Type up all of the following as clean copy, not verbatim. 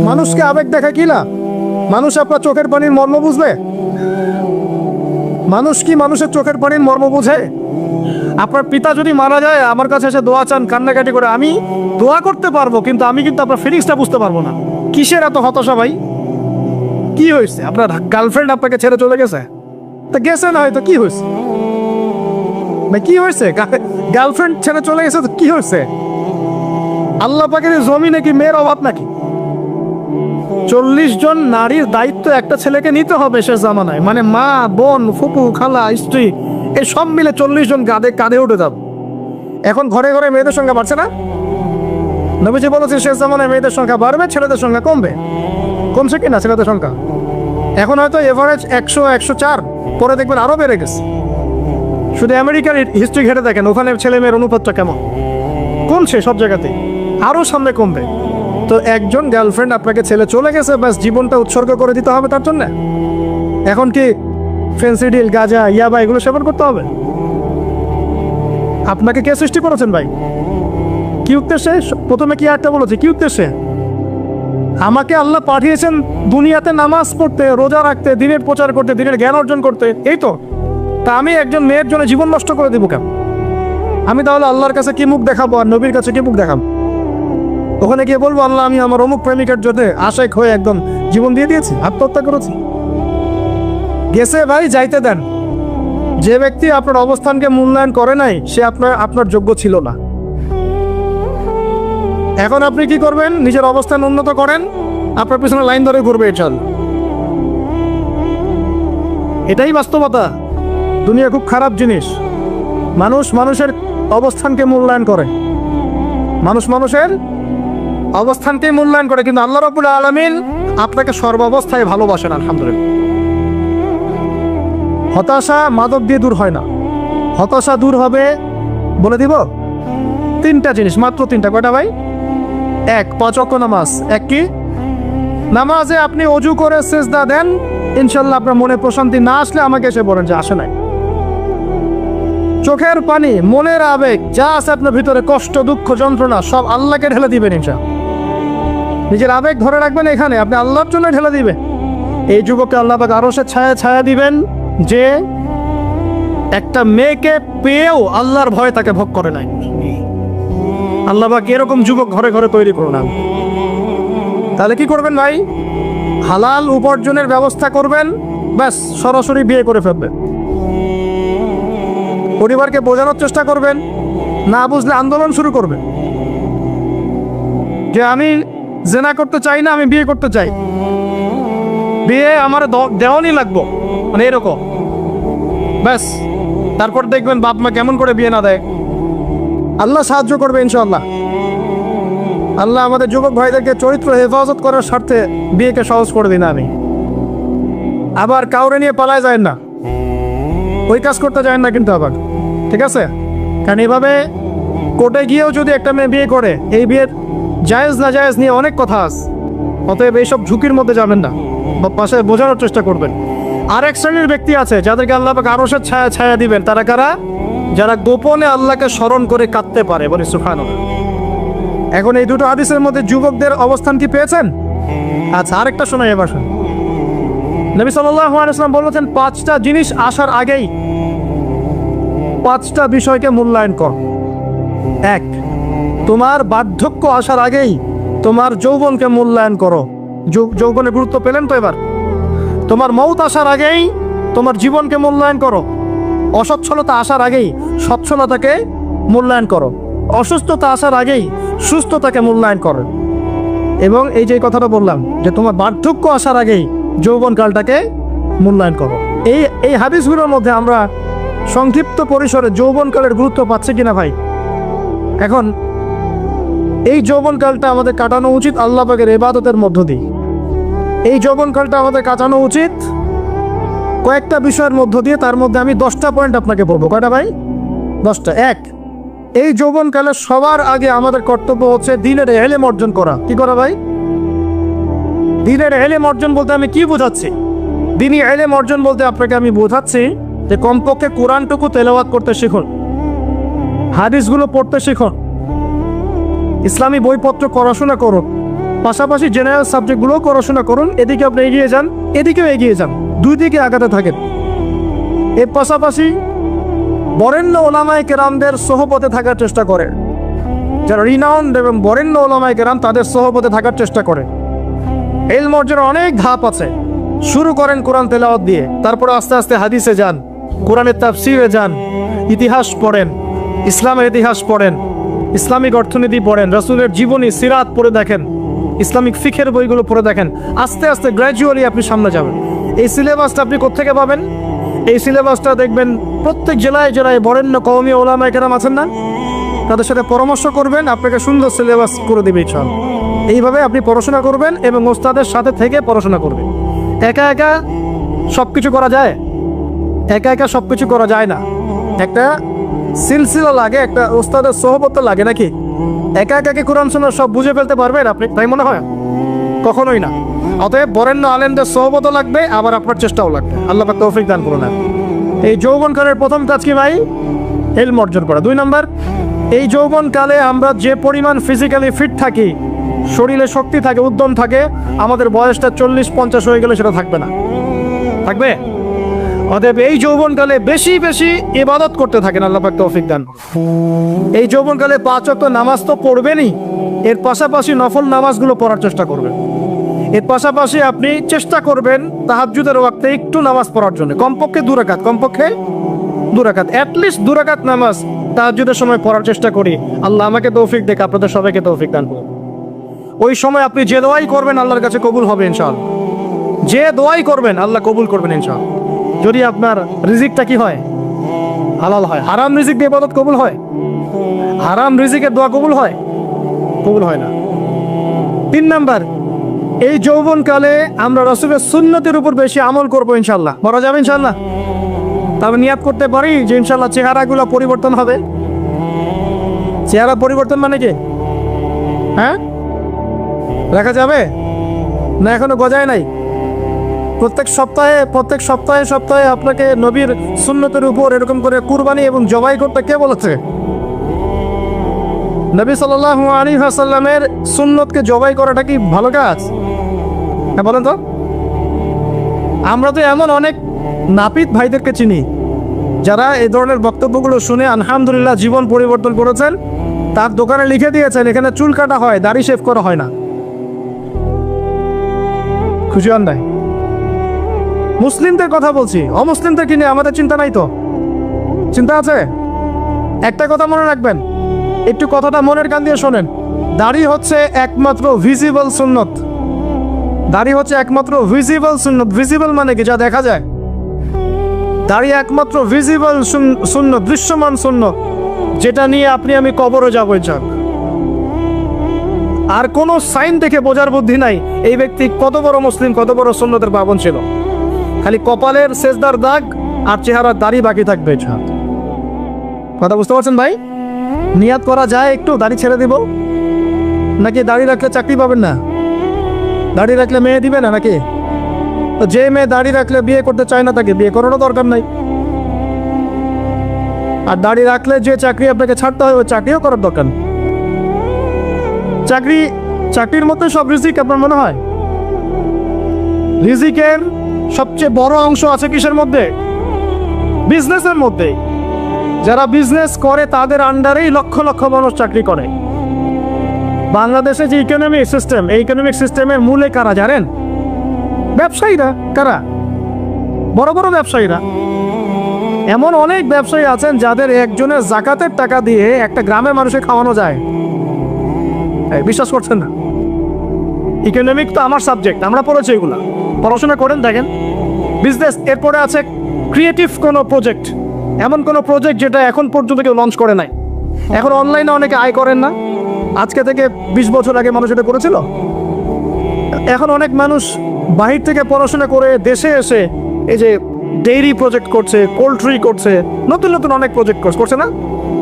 মানুষকে আবেগ দেখা কি না? মানুষ আপনার চোখের পানির মর্ম বুঝবে? মানুষ কি মানুষের চোখের পানির মর্ম বুঝে? আপনার পিতা যদি মারা যায়, আমার কাছে এসে দোয়া চান কান্নাকাটি করে, আমি দোয়া করতে পারবো, কিন্তু আমি কিন্তু আপনার ফিলিংসটা বুঝতে পারবো না। কিসের এত হতাশা ভাই? কি হয়েছে? আপনার গার্লফ্রেন্ড আপনাকে ছেড়ে চলে গেছে? তা গেছে না, হয়তো কি হয়েছে ভাই? কি হয়েছে? গার্লফ্রেন্ড ছেড়ে চলে গেছে তো কি হয়েছে? আল্লাহ পাকের জমিনে কি মেয়ের অভাব নাকি? 40 জন নারীর দায়িত্ব একটা ছেলেকে নিতে হবে সে জামানায়, মানে মা, বোন, ফুপু, খালা, স্ত্রী, এই সব মিলে 40 জন কাঁধে উঠে যাব। এখন ঘরে ঘরে মেয়েদের সংখ্যা বাড়ছে না? নবীজি বলেছে শেষ জামানায় মেয়েদের সংখ্যা বাড়বে, ছেলেদের সংখ্যা কমবে। কমছে কিনা ছেলেদের সংখ্যা? এখন হয়তো এভারেজ 100, 104, পরে দেখবেন আরো বেড়ে গেছে। শুধু আমেরিকার হিস্ট্রি ঘেটে দেখেন, ওখানে ছেলে মেয়ের অনুপাতটা কেমন। কমছে সব জায়গাতে, আরো সামনে কমবে। তো একজন গার্লফ্রেন্ড আপনাকে ছেলে চলে গেছে, ব্যাস জীবনটা উৎসর্গ করে দিতে হবে তার জন্য? এখন কি ফেন্সিডিল, গাঁজা, ইয়াবা এগুলো সেবন করতে হবে? আপনাকে কে সৃষ্টি করেছেন ভাই? কি উদ্দেশ্যে? প্রথমে কি একটা বলেছে, কি উদ্দেশ্যে? আমাকে আল্লাহ পাঠিয়েছেন দুনিয়াতে নামাজ পড়তে, রোজা রাখতে, দিনের প্রচার করতে, দিনের জ্ঞান অর্জন করতে, এই তো। তা আমি একজন মেয়ের জন্য জীবন নষ্ট করে দেবো কেন? আমি তাহলে আল্লাহর কাছে কি মুখ দেখাবো, আর নবীর কাছে কি মুখ দেখাবো? ওখানে গিয়ে বলবো আল্লাহ আমি আমার অমুক প্রেমিকার জন্য আশেক হয়ে একদম জীবন দিয়ে দিয়েছি, আত্মহত্যা করেছি? গেছে ভাই, যাইতে দেন। যে ব্যক্তি আপনার অবস্থানকে মূল্যায়ন করে নাই, সে আপনার যোগ্য ছিল না। এখন আপনি কি করবেন? নিজের অবস্থান উন্নত করেন, আপনার পিছনে লাইন ধরে ঘুরবে চল। এটাই বাস্তবতা। দুনিয়া খুব খারাপ জিনিস। মানুষ মানুষের অবস্থানকে মূল্যায়ন করে, মানুষ মানুষের অবস্থানকে মূল্যায়ন করে, কিন্তু আল্লাহ রাব্বুল আলামিন আপনাকে সর্বাবস্থায় ভালোবাসেন। আলহামদুলিল্লাহ। হতাশা মাদক দিয়ে দূর হয় না। হতাশা দূর হবে, বলে দিব, 3টা জিনিস, মাত্র 3টা। কয়টা ভাই? 1, 5 ওয়াক্ত নামাজ। 1 কি? নামাজে আপনি অজু করে সিজদা দেন, ইনশাল্লাহ আপনার মনে প্রশান্তি না আসলে আমাকে এসে বলেন যে আসে নাই। চোখের পানি, মনের আবেগ যা আছে আপনার ভিতরে, কষ্ট, দুঃখ, যন্ত্রণা, সব আল্লাহকে ঢেলে দিবেন ইনশাল্লাহ। নিজের আবেগ ধরে রাখবেন এখানে, আপনি আল্লাহর জন্য ঢেলে দিবেন। এই যুবককে আল্লাহ পাক আরশের ছায়া দিবেন, যে একটা মেয়েকে পেয়েও আল্লাহর ভয় তাকে ভোগ করে নাই। আল্লাহ পাক এরকম যুবক ঘরে ঘরে তৈরি করুন। তাহলে কি করবেন ভাই? হালাল উপার্জনের ব্যবস্থা করবেন, ব্যাস সরাসরি বিয়ে করে ফেলবেন। পরিবারকে বোঝানোর চেষ্টা করবেন, না বুঝলে আন্দোলন শুরু করবেন যে আমি জেনা করতে চাই না, আমি বিয়ে করতে চাই, বিয়ে আমার দেওয়ানি লাগবো, মানে এরকম। ব্যাস, তারপর দেখবেন বাপ মা কেমন করে বিয়ে না দেয়। আল্লাহ সাহায্য করবে ইনশাআল্লাহ। আল্লাহ আমাদের যুবক ভাইদেরকে চরিত্র হেফাজত করার স্বার্থে বিয়েকে সহজ করে দিন। আমি আবার কাউরে নিয়ে পালায় যায় না, ওই কাজ করতে যায় না কিন্তু আবার, ঠিক আছে? কারণ এভাবে কোর্টে গিয়েও যদি একটা মেয়ে বিয়ে করে, এই বিয়ের জায়েজ না জায়েজ নিয়ে অনেক কথা আছে। অতএব এইসব ঝুঁকির মধ্যে যাবেন না, বা পাশে বোঝানোর চেষ্টা করবেন। আর এক শ্রেণীর ব্যক্তি আছে যাদেরকে আল্লাহ পাক আরশের ছায়া দিবেন। তারা কারা? যারা গোপনে আল্লাহকে স্মরণ করে কাঁদতে পারে, বলে সুবহানাল্লাহ। এখন এই দুটো হাদিসের মধ্যে যুবকদের অবস্থান কি পেয়েছেন? আচ্ছা, আরেকটা শোনাই এবার। নবী সাল্লাল্লাহু আলাইহি ওয়াসাল্লাম বলেছেন 5টা জিনিস আসার আগেই 5টা বিষয়কে মূল্যায়ন কর। 1, তোমার বার্ধক্য আসার আগেই তোমার যৌবনকে মূল্যায়ন করো। যৌবনের গুরুত্ব পেলেন তো এবার? তোমার মৌত আসার আগেই তোমার জীবনকে মূল্যায়ন করো। অসচ্ছলতা আসার আগেই সচ্ছলতাকে মূল্যায়ন করো। অসুস্থতা আসার আগেই সুস্থতাকে মূল্যায়ন করো। এবং এই যে কথাটা বললাম যে তোমার বার্ধক্য আসার আগেই যৌবনকালটাকে মূল্যায়ন করো। এই হাদিসগুলোর মধ্যে আমরা সংক্ষিপ্ত পরিসরে যৌবনকালের গুরুত্ব পাচ্ছি কিনা ভাই? এখন এই যৌবনকালটা আমাদের কাটানো উচিত আল্লাহ পাকের ইবাদতের মধ্য দিয়ে। এই যৌবনকালটা আমাদের কাটানো উচিত কয়েকটা বিষয়ের মধ্য দিয়ে। তার মধ্যে আমি 10টা পয়েন্ট আপনাকে বলবো। কয়টা ভাই? 10টা। 1, এই যৌবনকালে সবার আগে আমাদের কর্তব্য হচ্ছে দ্বীনের ইলম অর্জন করা। কি করা ভাই? দ্বীনের ইলম অর্জন বলতে আমি কি বোঝাচ্ছি? দ্বীনি ইলম অর্জন বলতে আপনাকে আমি বোঝাচ্ছি যে কমপক্ষে কোরআনটুকু তেলাওয়াত করতে শিখুন, হাদিসগুলো পড়তে শিখুন, ইসলামী বইপত্র পড়াশোনা করুন, পাশাপাশি জেনারেল সাবজেক্টগুলো পড়াশোনা করুন। এদিকে আপনি এগিয়ে যান, এদিকেও এগিয়ে যান, দুই দিকে আগাতে থাকেন। এর পাশাপাশি বরেণ্য ওলামায়ে কেরামদের সোহবতে থাকার চেষ্টা করেন। যারা রিনাউন্ড এবং বরেণ্য ওলামায়ে কেরাম, তাদের সোহবতে থাকার চেষ্টা করেন। ইলম অর্জনের অনেক ধাপ আছে। শুরু করেন কোরআন তেলাওয়াত দিয়ে, তারপরে আস্তে আস্তে হাদিসে যান, কোরআনের তাফসিরে যান, ইতিহাস পড়েন, ইসলামের ইতিহাস পড়েন, ইসলামিক অর্থনীতি পড়েন, রাসূলের জীবনী সিরাত পড়ে দেখেন, ইসলামিক ফিকহের বইগুলো পড়ে দেখেন। আস্তে আস্তে গ্র্যাজুয়ালি আপনি সামনে যাবেন। এই সিলেবাসটা আপনি কোত্থেকে পাবেন? এই সিলেবাসটা দেখবেন প্রত্যেক জেলায় জেলায় বরেণ্য কওমি ওলামায়ে কেরাম আছেন না, তাদের সাথে পরামর্শ করবেন, আপনাকে সুন্দর সিলেবাস করে দেবে ইনশাআল্লাহ। এইভাবে আপনি পড়াশোনা করবেন এবং ওস্তাদের সাথে থেকে পড়াশোনা করবেন। একা একা সব কিছু করা যায়? একা একা সব কিছু করা যায় না। একটা সিলসিলা লাগে, একটা ওস্তাদের সোহবত লাগে নাকি? একা একা কি কোরআন সুন্নাহ সব বুঝে ফেলতে পারবেন আপনি? তাই মনে হয়? কখনোই না। অতএব বরেণ্য আলেমদের সোহবতও লাগবে, আবার আপনার চেষ্টাও লাগবে। আল্লাহ পাক তৌফিক দান করুন। এই যৌবনকালের প্রথম কাজ কি ভাই? ইলম অর্জন করা। 2 নাম্বার, এই যৌবনকালে আমরা যে পরিমাণ ফিজিক্যালি ফিট থাকি, শরীরে শক্তি থাকে, উদ্যম থাকে, আমাদের বয়সটা 40-50 হয়ে গেলে সেটা থাকবে না। থাকবে? অতএব এই যৌবনকালে বেশি বেশি ইবাদত করতে থাকেন। আল্লাহ পাক তৌফিক দান। এই যৌবনকালে 5 ওয়াক্ত নামাজ তো পড়বেনই, এর পাশাপাশি নফল নামাজগুলো পড়ার চেষ্টা করবেন। এর পাশাপাশি আপনি চেষ্টা করবেন তাহাজ্জুদের ওয়াক্তে একটু নামাজ পড়ার জন্য, কমপক্ষে 2 রাকাত, কমপক্ষে 2 রাকাত, অ্যাটলিস্ট 2 রাকাত নামাজ তাহাজ্জুদের সময় পড়ার চেষ্টা করি। আল্লাহ আমাকে তৌফিক দেখ, আপনাদের সবাইকে তৌফিক দান করুন। ওই সময় আপনি যে দোয়াই করবেন আল্লাহর কাছে কবুল হবে ইনশাআল্লাহ। যে দোয়াই করবেন আল্লাহ কবুল করবেন ইনশাআল্লাহ। যদি আপনার রিজিকটা কি হয়? হালাল হয়। হারাম রিজিক দিয়ে ইবাদত কবুল হয়? হারাম রিজিকের দোয়া কবুল হয়? কবুল হয় না। 3 নাম্বার, এই যৌবনকালে আমরা রাসূলের সুন্নতের উপর বেশি আমল করবো ইনশাআল্লাহ। বলা যাবে ইনশাআল্লাহ? তবে নিয়াত করতে পারি যে ইনশাআল্লাহ চেহারাগুলো পরিবর্তন হবে। চেহারা পরিবর্তন মানে কি? হ্যাঁ, রাখা যাবে না? এখনো গজায় নাই। প্রত্যেক সপ্তাহে আপনাকে নবীর সুন্নতের উপর এরকম করে কুরবানি এবং জবাই করতে কে বলেছে? নবী সাল্লাল্লাহু আলাইহি ওয়াসাল্লামের সুন্নতকে জবাই করাটা কি ভালো কাজ? হ্যাঁ বলেন তো। আমরা তো এমন অনেক নাপিত ভাইদেরকে চিনি যারা এই ধরনের বক্তব্যগুলো শুনে আলহামদুলিল্লাহ জীবন পরিবর্তন করেছেন। তার দোকানে লিখে দিয়েছেন এখানে চুল কাটা হয়, দাড়ি শেভ করা হয় না। খুশি হন নাই? মুসলিমদের কথা বলছি, অমুসলিমদের কি নিয়ে আমাদের চিন্তা নাই তো? চিন্তা আছে। একটা কথা মনে রাখবেন, একটু কথাটা মনের কান দিয়ে শোনেন। দাড়ি হচ্ছে একমাত্র ভিজিবল সুন্নত। দাড়ি হচ্ছে একমাত্র ভিজিবল সুন্নত। ভিজিবল মানে কি? যা দেখা যায়। দাড়ি একমাত্র ভিজিবল সুন্নত, দৃশ্যমান সুন্নত, যেটা নিয়ে আপনি আমি কবরে যাবো যাক। আর কোনো সাইন দেখে বোঝার বুদ্ধি নাই এই ব্যক্তি কত বড় মুসলিম, কত বড় সুন্নতের পাবন ছিল। খালি কপালের সেজদার দাগ আর চেহারার দাড়ি বাকি থাকবে। কথা বুঝতে পারছেন ভাই? নিয়াত করা যায় একটু দাড়ি ছেড়ে দিব, নাকি দাড়ি রাখলে চাকরি পাবেন না? দাড়ি রাখলে মেয়ে দিবে না নাকি? তো যে মেয়ে দাড়ি রাখলে বিয়ে করতে চায় না তাকে বিয়ে করারও দরকার নাই। আর দাড়ি রাখলে যে চাকরি আপনাকে ছাড়তে হয় ওই চাকরিও করার দরকার নেই। চাকরির মধ্যে সব রিজিক আপনার মনে হয়? রিজিকের সবচেয়ে বড় অংশ আছে কিসের মধ্যে? বিজনেসের মধ্যে। যারা বিজনেস করে তাদের আন্ডারেই লক্ষ লক্ষ মানুষ চাকরি করে। বাংলাদেশে যে ইকোনমিক সিস্টেম, এই ইকোনমিক সিস্টেমের মূলে কারা জানেন? ব্যবসায়ীরা। কারা? বড় বড় ব্যবসায়ীরা। এমন অনেক ব্যবসায়ী আছেন যাদের একজনের জাকাতের টাকা দিয়ে একটা গ্রামের মানুষকে খাওয়ানো যায়। বিশ্বাস করছেন না? ইকোনমিক তো আমার সাবজেক্ট, আমরা পড়েছি এগুলা, পড়াশোনা করেন দেখেন। বিজনেস, এরপরে আছে ক্রিয়েটিভ কোনো প্রজেক্ট, এমন কোনো প্রজেক্ট যেটা এখন পর্যন্ত কেউ লঞ্চ করে নাই। এখন অনলাইনে অনেকে আয় করেন না, আজকে থেকে 20 বছর আগে মানুষ এটা করেছিল। এখন অনেক মানুষ বাহির থেকে পড়াশোনা করে দেশে এসে এই যে ডেইরি প্রজেক্ট করছে, পোলট্রি করছে, নতুন নতুন অনেক প্রজেক্ট করছে না?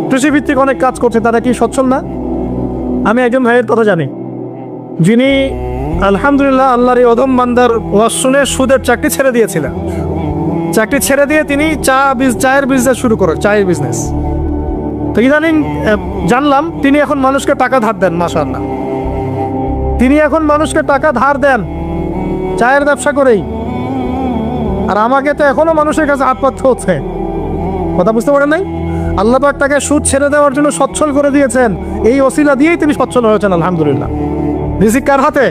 কৃষিভিত্তিক অনেক কাজ করছে। তারা কি সচ্ছল না? আমি একজন ভাইয়ের কথা জানি যিনি আলহামদুলিল্লাহ আল্লাহর এই অদম বান্দার ওয়াজ শুনে সুদের চাকরি ছেড়ে দিয়েছিলেন। চাকরি ছেড়ে দিয়ে তিনি চায়ের বিজনেস শুরু করেন, চায়ের বিজনেস। তো ইদানিং জানলাম তিনি এখন মানুষকে টাকা ধার দেন। মাশাআল্লাহ, তিনি এখন মানুষকে টাকা ধার দেন চায়ের ব্যবসা করেই, আর আমাকে তো এখনো মানুষের কাছে হাত পাততে হচ্ছে। কথা বুঝতে পারেন নাই? আল্লাহ পাক তাকে সুদ ছেড়ে দেওয়ার জন্য সচ্ছল করে দিয়েছেন, এই ওসিলা দিয়েই তিনি সচ্ছল হয়েছেন আলহামদুলিল্লাহ। রিজিক কার হাতে?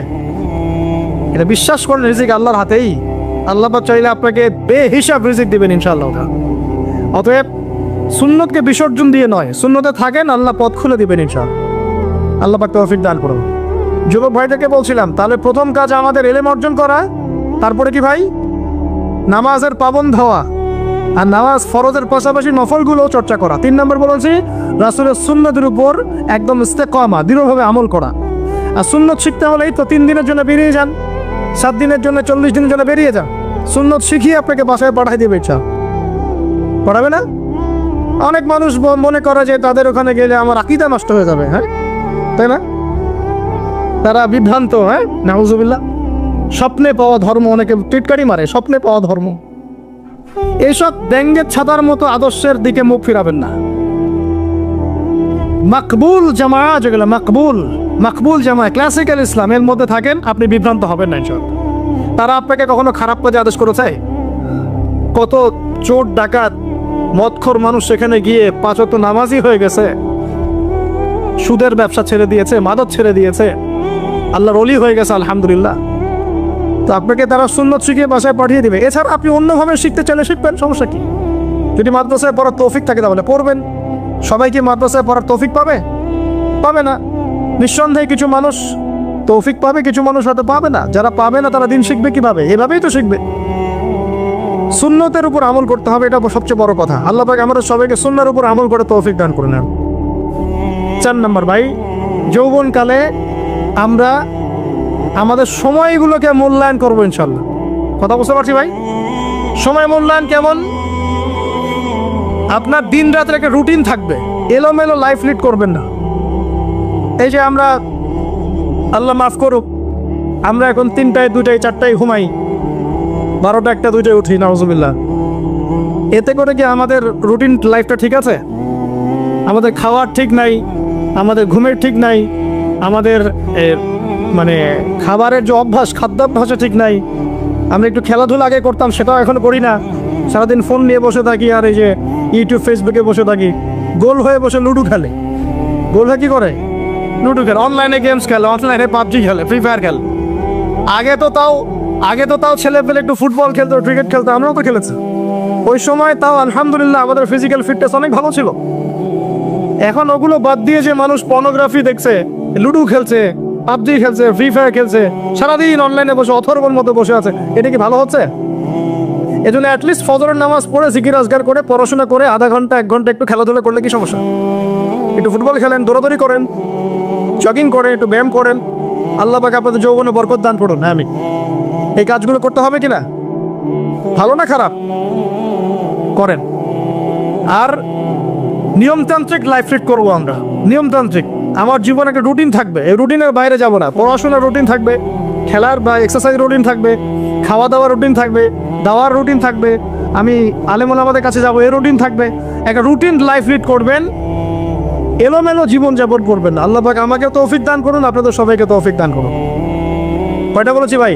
এটা বিশ্বাস করেন, রিজিক আল্লাহর হাতেই। আল্লাহ পাক চাইলে আপনাকে বেহিসাব রিজিক দিবেন ইনশাআল্লাহ। অতএব সুন্নতকে বিসর্জন দিয়ে নয়, সুন্নতে থাকেন, আল্লাহ পথ খুলে দিবেন ইনশাআল্লাহ। আল্লাহ পাক তৌফিক দান করুন। যুবক ভাইটাকে বলছিলাম, তাহলে প্রথম কাজ আমাদের ইলম অর্জন করা, তারপরে কি ভাই? নামাজের পাবন্দ হওয়া, আর নামাজ ফরজের পাশাপাশি নফলগুলো চর্চা করা। 3 নম্বর বলেছি রাসূলের সুন্নতের উপর একদম ইস্তেকামা, দৃঢ়ভাবে আমল করা। আর সুন্নত শিখতে হলেই তো 3 দিনের জন্য বেরিয়ে যান, 7 দিনের জন্য, 40 দিনের জন্য বেরিয়ে যান। সুন্নত শিখিয়ে আপনাকে বাসায় পাঠাই দেবে, ইচ্ছা পড়াবে না? অনেক মানুষ মনে করে যে তাদের ওখানে গেলে আমার আকীদা নষ্ট হয়ে যাবে, হ্যাঁ তাই না? তারা বিভ্রান্ত, হ্যাঁ নাউজুবিল্লাহ। স্বপ্নে পাওয়া ধর্ম, অনেকে টিটকারি মারে, স্বপ্নে পাওয়া ধর্ম। এইসব ব্যঙ্গের ছাতার মতো আদর্শের দিকে মুখ ফিরাবেন না। মাকবুল জামা, যেগুলো মাকবুল জামা, ক্লাসিক্যাল ইসলামের মধ্যে থাকেন, আপনি বিভ্রান্ত হবেন না ইনশাআল্লাহ। তারা আপনাকে কখনো খারাপ কাজে আদেশ করেছে? কত চোর ডাকাত মদখোর মানুষ সেখানে গিয়ে 5 ওয়াক্ত নামাজি হয়ে গেছে, সুদের ব্যবসা ছেড়ে দিয়েছে, মাদক ছেড়ে দিয়েছে, আল্লাহর ওলি হয়ে গেছে আলহামদুলিল্লাহ। তো আপনাকে তারা সুন্নত শিখিয়ে বাসায় পাঠিয়ে দিবে। এছাড়া আপনি অন্যভাবে শিখতে চাইলে শিখবেন, সমস্যা কি? যদি মাদ্রাসায় পড়ার তৌফিক থাকে তাহলে পড়বেন। সবাই কি মাদ্রাসায় পড়ার তৌফিক পাবে? পাবে না। নিঃসন্দেহে কিছু মানুষ তৌফিক পাবে, কিছু মানুষ হয়তো পাবে না। যারা পাবে না তারা দিন শিখবে কিভাবে? এভাবেই তো শিখবে। সুন্নতের উপর আমল করতে হবে, এটা সবচেয়ে বড় কথা। আল্লাহ পাক আমাদের সবাইকে সুন্নাহর উপর আমল করে তৌফিক দান করে নেন। 4 নম্বর ভাই, যৌবনকালে আমরা আমাদের সময়গুলোকে মূল্যায়ন করবো ইনশাল্লাহ। কথা বুঝতে পারছি ভাই? সময় মূল্যায়ন কেমন? আপনার দিন রাতের একটা রুটিন থাকবে, এলোমেলো লাইফ লিড করবেন না। এই যে আমরা, আল্লাহ মাফ করুক, আমরা এখন 3টায় 2টায় 4টায় ঘুমাই, 12টা 1টা 2টায় উঠি, নাউজুবিল্লাহ। এতে করে কি আমাদের রুটিন লাইফটা ঠিক আছে? আমাদের খাওয়ার ঠিক নাই, আমাদের ঘুমের ঠিক নাই, আমাদের মানে খাবারের যে অভ্যাস, খাদ্যাভ্যাসে ঠিক নাই। আমরা একটু খেলাধুলা আগে করতাম, সেটাও এখন করি না। সারাদিন ফোন নিয়ে বসে থাকি, আর এই যে ইউটিউব ফেসবুকে বসে থাকি। গোল হয়ে বসে লুডো খেলে। গোল হয়ে কি করে? লুডো খেলে, অনলাইনে গেমস খেলে, অনলাইনে পাবজি খেলে, ফ্রি ফায়ার খেলে। আগে তো তাও ছেলে পেলে একটু ফুটবল খেলতো, ক্রিকেট খেলতো, আমরাও তো খেলেছি ওই সময়। তাও আলহামদুলিল্লাহ আমাদের ফিজিক্যাল ফিটনেস অনেক ভালো ছিল। এখন ওগুলো বাদ দিয়ে যে মানুষ পর্নোগ্রাফি দেখছে, লুডো খেলছে, পাবজি খেলছে, ফ্রি ফায়ার খেলছে, সারাদিন অনলাইনে বসে অথর্বর মতো বসে আছে, এটা কি ভালো হচ্ছে? এজন্য অ্যাটলিস্ট ফজরের নামাজ পড়ে, জিকির আজগার করে, পড়াশোনা করে, আধা ঘন্টা 1 ঘন্টা একটু খেলাধুলা করলে কি সমস্যা? একটু ফুটবল খেলেন, দৌড়াদৌড়ি করেন, জগিং করেন, একটু ব্যায়াম করেন। আল্লাহ পাক আপনাদের যৌবনে বরকত দান করুন। হ্যাঁ, আমি এই কাজগুলো করতে হবে কিনা? ভালো না খারাপ? করেন। আর নিয়মতান্ত্রিক লাইফ লিড করবো আমরা। নিয়মতান্ত্রিক, আমার জীবনে একটা রুটিন থাকবে, এই রুটিনের বাইরে যাব না। পড়াশোনার রুটিন থাকবে, খেলার বা এক্সারসাইজ রুটিন থাকবে, খাওয়া দাওয়ার রুটিন থাকবে, দাওয়ার রুটিন থাকবে, আমি আলেম ওলামাদের কাছে যাবো, এই রুটিন থাকবে। একটা রুটিন লাইফ লিড করবেন, এলোমেলো জীবন যাপন করবেন না। আল্লাহ পাক আমাকে তৌফিক দান করুন, আপনাদের সবাইকে তৌফিক দান করুন। কয়টা বলেছি ভাই?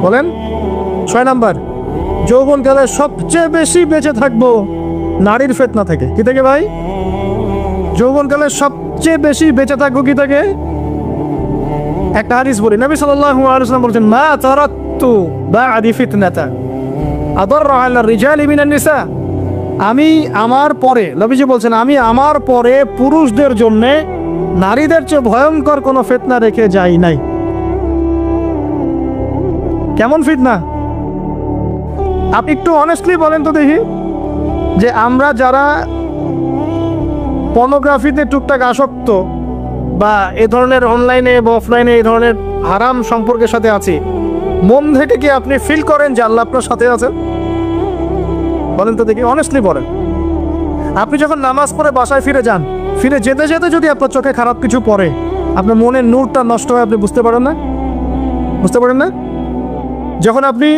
বলেন। 6 নাম্বার, যৌবনকালে সবচেয়ে বেশি বেঁচে থাকবো নারীর ফিতনা থেকে। কি থেকে ভাই? যৌবনকালে সবচেয়ে বেশি বেঁচে থাকবো কি থেকে? একটা হাদিস বলি, নবী সাল্লাল্লাহু আলাইহি ওয়াসাল্লাম বলেছেন, মা তারাকতু বা'দি ফিতনাতা আদাররা আলা রিজালি মিনান নিসা। আমি আমার পরে, নবীজি বলছেন, আমি আমার পরে পুরুষদের জন্য নারীদের চেয়ে ভয়ঙ্কর কোনো ফিতনা রেখে যাই নাই। কেমন ফিতনা? আপনি একটু অনেস্টলি বলেন তো দেখি, যে আমরা যারা পর্নোগ্রাফিতে টুকটাক আসক্ত, বা এ ধরনের অনলাইনে বা অফলাইনে এই ধরনের হারাম সম্পর্কের সাথে আছি, মন থেকে কি আপনি ফিল করেন যে আল্লাহ আপনার সাথে আছেন? বলেন তো দেখি, অনেস্টলি বলেন। আপনি যখন নামাজ পড়ে বাসায় ফিরে যান, ফিরে যেতে যেতে যদি আপনার চোখে খারাপ কিছু পড়ে, আপনার মনের নূরটা নষ্ট হয়, আপনি বুঝতে পারেন না? বুঝতে পারেন না? যখন আপনি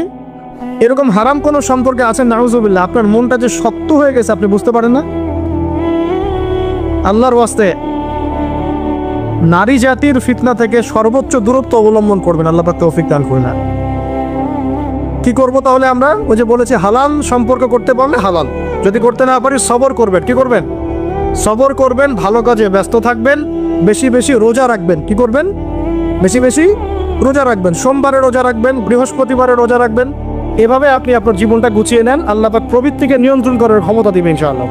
এরকম হারাম কোনো সম্পর্কে আছেন, নাউজুবিল্লাহ, আপনার মনটা যে শক্ত হয়ে গেছে, আপনি বুঝতে পারেন না? আল্লাহর ওয়াস্তে নারী জাতির ফিতনা থেকে সর্বোচ্চ দূরত্ব অবলম্বন করবেন। আল্লাহ পাক তৌফিক দান করুন। কি করব তাহলে আমরা? ওই যে বলেছি হালাল সম্পর্ক করতে পারলে হালাল, যদি করতে না পারি সবর করবেন। কি করবেন? সবর করবেন, ভালো কাজে ব্যস্ত থাকবেন, বেশি বেশি রোজা রাখবেন। কি করবেন? বেশি বেশি রোজা রাখবেন। সোমবারে রোজা রাখবেন, বৃহস্পতিবারে রোজা রাখবেন। এভাবে আপনি আপনার জীবনটা গুছিয়ে নেন, আল্লাহ পাক প্রবৃত্তিকে নিয়ন্ত্রণ করার ক্ষমতা দিবেন ইনশাআল্লাহ।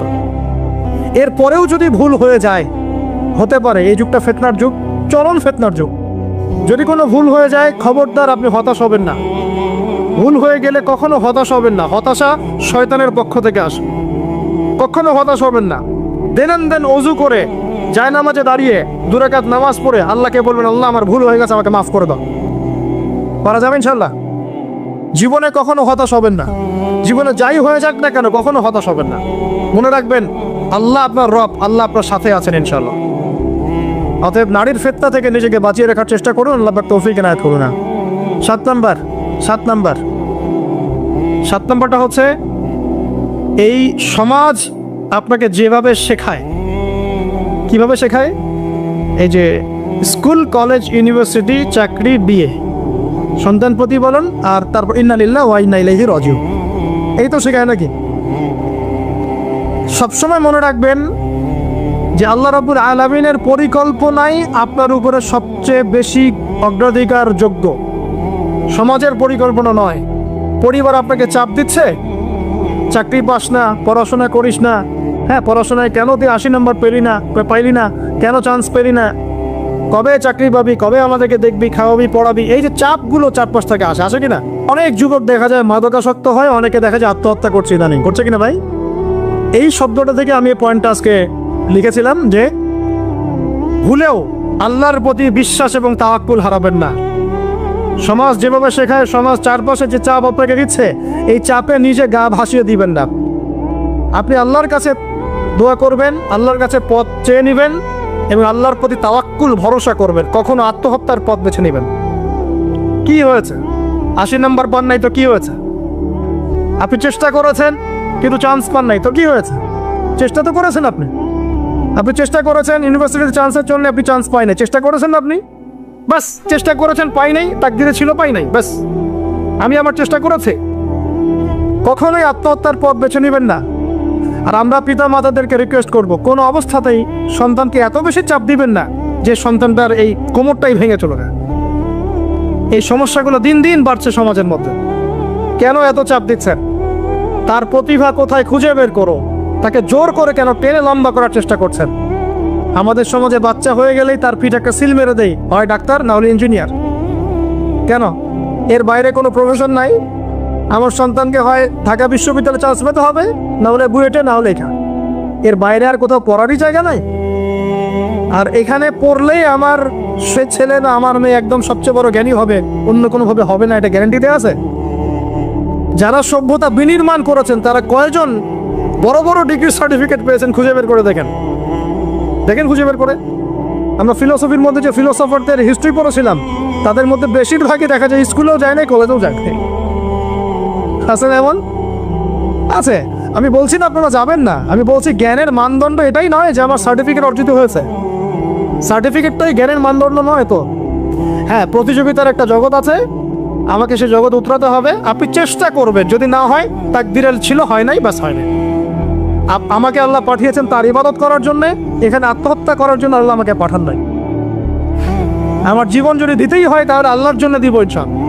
এরপরেও যদি ভুল হয়ে যায়, হতে পারে এই যুগটা ফিতনার যুগ, চরম ফিতনার যুগ। যদি কোনো ভুল হয়ে যায়, খবরদার আপনি হতাশ হবেন না। ভুল হয়ে গেলে কখনো হতাশ হবেন না। হতাশা শয়তানের পক্ষ থেকে আসে। কখনো হতাশ হবেন না। দেন অজু করে জায়নামাজে দাঁড়িয়ে 2 রাকাত নামাজ পড়ে আল্লাহকে বলবেন, আল্লাহ আমার ভুল হয়ে গেছে, আমাকে মাফ করে দাও। করা যাবে ইনশাল্লাহ। জীবনে কখনো হতাশ হবেন না। জীবনে যাই হয়ে যাক না কেন, কখনো হতাশ হবেন না। মনে রাখবেন আল্লাহ আপনার রব, আল্লাহ আপনার সাথে আছেন ইনশাল্লাহ। অতএব নারীর ফিতনা থেকে নিজেকে বাঁচিয়ে রাখার চেষ্টা করুন। আল্লাহ পাক তৌফিক এনায়েত করুন। 7 নম্বরটা হচ্ছে এই সমাজ আপনাকে যেভাবে শেখায়, কিভাবে শেখায়? এই যে স্কুল, কলেজ, ইউনিভার্সিটি, চাকরি, বিয়ে, সন্তান প্রতিপালন, আর তারপর ইন্না লিল্লাহি ওয়া ইন্না ইলাইহি রাজিউন, এই তো শেখায় নাকি? সবসময় মনে রাখবেন যে আল্লাহ রাব্বুল আলামিনের পরিকল্পনাই আপনার উপরে সবচেয়ে বেশি অগ্রাধিকার যোগ্য, সমাজের পরিকল্পনা নয়। পরিবার আপনাকে চাপ দিচ্ছে, চাকরি পাস না, পড়াশোনা করিস না, হ্যাঁ পড়াশোনায় কেন তুই 80 নম্বর পাইলি না, কেন চান্স পেলি না, কবে চাকরি পাবি, কবে আমাদেরকে দেখবি, খাওয়াবি, পড়াবি, এই যে চাপগুলো চারপাশ থেকে আসে কিনা? অনেক যুবক দেখা যায় মাদকাসক্ত হয়, অনেকে দেখা যায় আত্মহত্যা করছে ইদানিং, করছে কিনা ভাই? এই শব্দটা থেকে আমি এই পয়েন্টটা আজকে লিখেছিলাম যে ভুলেও আল্লাহর প্রতি বিশ্বাস এবং তাওয়াক্কুল হারাবেন না। সমাজ যেভাবে শেখায়, সমাজ চারপাশে যে চাপ আপনাকে দিচ্ছে, এই চাপে নিজে গা ভাসিয়ে দিবেন না। আপনি আল্লাহর কাছে দোয়া করবেন, আল্লাহর কাছে পথ চেয়ে নেবেন এবং আল্লাহর প্রতি তাওয়াক্কুল ভরসা করবেন। কখনো আত্মহত্যার পথ বেছে নেবেন। কি হয়েছে? 80 নম্বর পান নাই তো কি হয়েছে? আপনি চেষ্টা করেছেন কিন্তু চান্স পান নাই তো কি হয়েছে? চেষ্টা তো করেছেন আপনি চেষ্টা করেছেন, ইউনিভার্সিটিতে চান্সের জন্য আপনি চান্স পাই নাই, চেষ্টা করেছেন আপনি, বাস চেষ্টা করেছেন, পাই নাই, তাকদিরে ছিল পাই নাই, বাস আমি আমার চেষ্টা করেছি। কখনোই আত্মহত্যার পথ বেছে নেবেন না। আর আমরা পিতা মাতাদেরকে রিকোয়েস্ট করব, কোনো অবস্থাতেই সন্তানকে এত বেশি চাপ দিবেন না যে সন্তানটার এই কোমরটাই ভেঙে চলে যায়। এই সমস্যাগুলো দিন দিন বাড়ছে সমাজের মধ্যে। কেন এত চাপ দিচ্ছেন? তার প্রতিভা কোথায় খুঁজে বের করো। তাকে জোর করে কেন টেনে লম্বা করার চেষ্টা করছেন? আমাদের সমাজে বাচ্চা হয়ে গেলেই তার পিঠ একটা সিল মেরে দেয়, হয় ডাক্তার না হলে ইঞ্জিনিয়ার। কেন? এর বাইরে কোনো প্রফেশন নাই? আমার সন্তানকে হয় ঢাকা বিশ্ববিদ্যালয়ে চান্স পেতে হবে, না হলে বুয়েটে, না হলে এখানে। এর বাইরে আর কোথাও পড়ারই জায়গা নাই। আর এখানে পড়লেই আমার সে ছেলে না আমার মেয়ে একদম সবচেয়ে বড় জ্ঞানী হবে, অন্য কোনোভাবে হবে না, এটা গ্যারান্টি দেওয়া আছে? যারা সভ্যতা বিনির্মাণ করেছেন তারা কয়জন বড় বড় ডিগ্রি সার্টিফিকেট পেয়েছেন খুঁজে বের করে দেখেন, খুঁজে বের করে। আমরা ফিলোসফির মধ্যে যে ফিলোসফারদের হিস্ট্রি পড়েছিলাম, তাদের মধ্যে বেশিরভাগই দেখা যায় স্কুলেও যায় না, কলেজেও যায় না। আছে না এমন? আছে। আমি বলছি না আপনারা যাবেন না, আমি বলছি জ্ঞানের মানদণ্ড এটাই নয় যে আমার সার্টিফিকেট অর্জিত হয়েছে। সার্টিফিকেটটাই জ্ঞানের মানদণ্ড নয় তো। হ্যাঁ, প্রতিযোগিতার একটা জগৎ আছে, আমাকে সে জগৎ উতরাতে হবে। আপনি চেষ্টা করবেন, যদি না হয় তাকদীরে ছিল, হয় নাই, বাস হয় নাই। আমাকে আল্লাহ পাঠিয়েছেন তার ইবাদত করার জন্যে, এখানে আত্মহত্যা করার জন্য আল্লাহ আমাকে পাঠান নাই। আমার জীবন যদি দিতেই হয় তাহলে আল্লাহর জন্য দিব ইনশাআল্লাহ।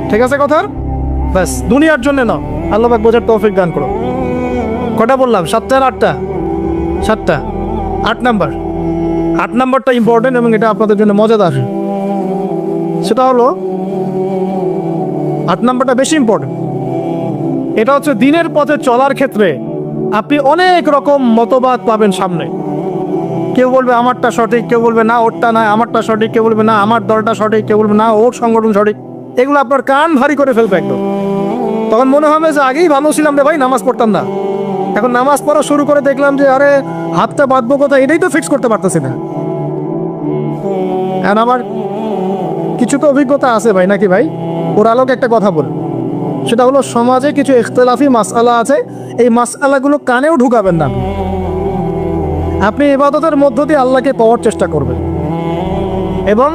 ঠিক আছে কথা? ব্যাস, দুনিয়ার জন্য না। আল্লাহ পাক বোঝার তৌফিক দান করো। কটা বললাম? 7টা আর 8টা? 7টা। 8 নাম্বারটা ইম্পর্টেন্ট এবং এটা আপনাদের জন্য মজাদার। সেটা হলো 8 নাম্বারটা বেশি ইম্পর্টেন্ট। এটা হচ্ছে দিনের পথে চলার ক্ষেত্রে আপনি অনেক রকম মতবাদ পাবেন সামনে। কেউ বলবে আমারটা সঠিক, কেউ বলবে না ওরটা না আমারটা সঠিক, কেউ বলবে না আমার দলটা সঠিক, কেউ বলবে না ওর সংগঠন সঠিক। এগুলো আপনার কান ভারী করে ফেলবে একদম। তখন মনে হবে যে আগেই ভালো ছিলাম রে ভাই, নামাজ পড়তাম না, এখন নামাজ পড়া শুরু করে দেখলাম যে আরে হাতটা বাঁধবো কোথায় এটাই তো ফিক্স করতে পারতেছি না। আর আমার কিছু তো অভিজ্ঞতা আছে ভাই, নাকি ভাই? ওর আলোকে একটা কথা বল, সেটা হলো সমাজে কিছু ইখতিলাফি মাসআলা আছে, এই মাসআলাগুলো কানেও ঢুকাবেন না। আপনি ইবাদতের মধ্য দিয়ে আল্লাহকে পাওয়ার চেষ্টা করবেন। এবং